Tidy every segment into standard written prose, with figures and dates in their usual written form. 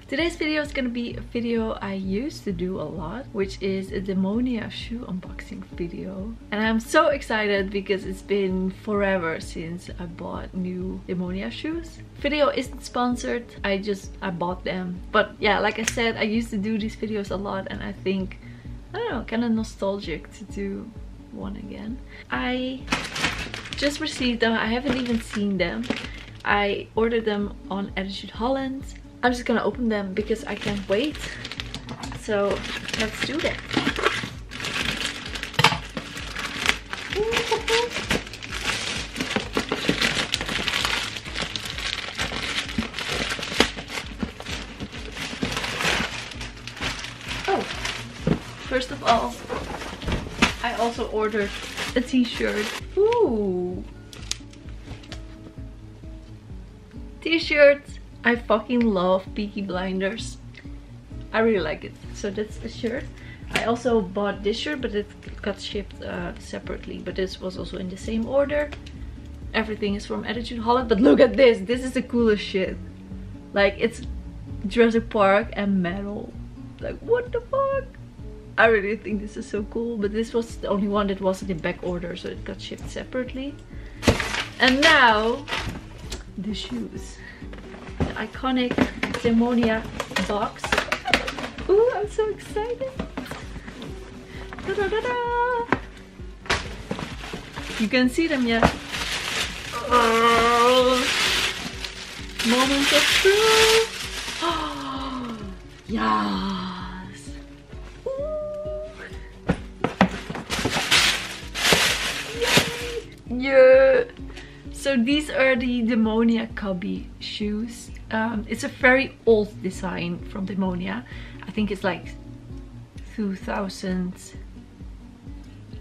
Today's video is gonna be a video I used to do a lot, which is a Demonia shoe unboxing video. And I'm so excited because it's been forever since I bought new Demonia shoes. Video isn't sponsored, I bought them. But yeah, like I said, I used to do these videos a lot and I think, I don't know, kind of nostalgic to do one again. I just received them, I haven't even seen them. I ordered them on Attitude Holland. I'm just gonna open them because I can't wait. So let's do that. Oh, first of all, I also ordered a t-shirt. Ooh, t-shirts. I fucking love Peaky Blinders. I really like it. So that's a shirt. I also bought this shirt, but it got shipped separately. But this was also in the same order. Everything is from Attitude Holland. But look at this. This is the coolest shit. Like, it's Jurassic Park and metal. Like, what the fuck? I really think this is so cool. But this was the only one that wasn't in back order. So it got shipped separately. And now, the shoes. Iconic Demonia box. Ooh, I'm so excited. Da -da -da -da. You can see them yet. Oh. Moment of truth. Oh, yes. Ooh. Yay. Yeah. So these are the Demonia Cubby shoes. It's a very old design from Demonia. I think it's like 2000,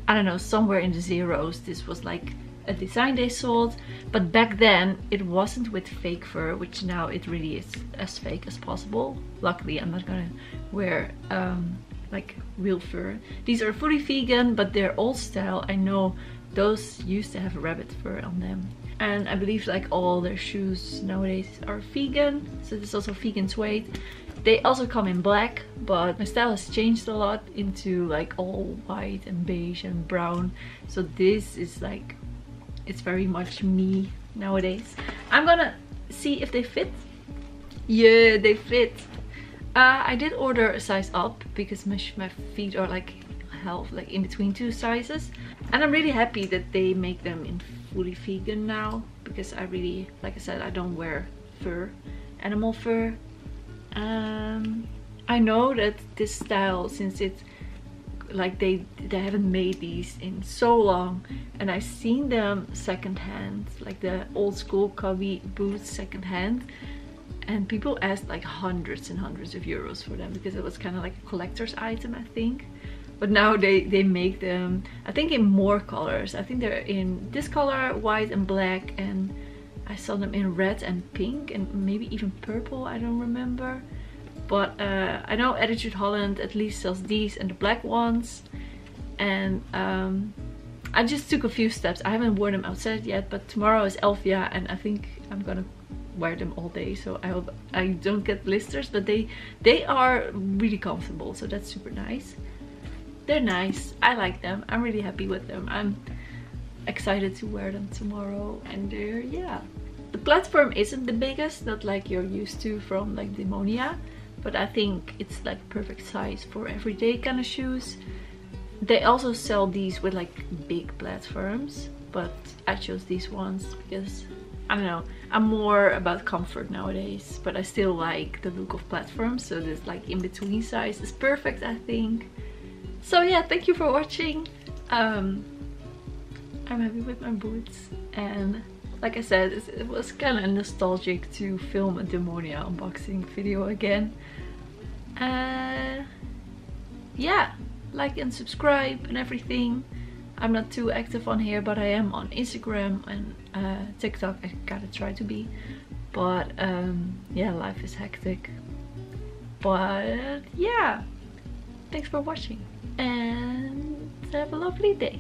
I don't know, somewhere in the zeros. This was like a design they sold, but back then it wasn't with fake fur, which now it really is as fake as possible. Luckily I'm not gonna wear like real fur. These are fully vegan, but they're old style. I know those used to have rabbit fur on them. And I believe like all their shoes nowadays are vegan. So this is also vegan suede. They also come in black, but my style has changed a lot into like all white and beige and brown. So this is like, it's very much me nowadays. I'm gonna see if they fit. Yeah, they fit. I did order a size up because my feet are like half, like in between two sizes. And I'm really happy that they make them in fully vegan now, because I really, like I said, I don't wear fur, animal fur. I know that this style, since it's like they haven't made these in so long, and I've seen them secondhand, like the old school Cubby boots secondhand, and people asked like hundreds and hundreds of euros for them because it was kind of like a collector's item, I think. But now they make them, I think, in more colors. I think they're in this color, white and black, and I saw them in red and pink and maybe even purple, I don't remember. But I know Attitude Holland at least sells these and the black ones. And I just took a few steps. I haven't worn them outside yet, but tomorrow is Elfia and I think I'm gonna wear them all day. So I hope I don't get blisters, but they are really comfortable, so that's super nice. They're nice. I like them. I'm really happy with them. I'm excited to wear them tomorrow. And they're, yeah. The platform isn't the biggest, not like you're used to from like Demonia. But I think it's like perfect size for everyday kind of shoes. They also sell these with like big platforms. But I chose these ones because, I don't know, I'm more about comfort nowadays. But I still like the look of platforms. So this like in between size is perfect, I think. So yeah, thank you for watching. I'm happy with my boots, and like I said, it was kind of nostalgic to film a Demonia unboxing video again. Yeah, like and subscribe and everything. I'm not too active on here, but I am on Instagram and TikTok. I gotta try to be, but yeah, life is hectic. But yeah, thanks for watching and have a lovely day.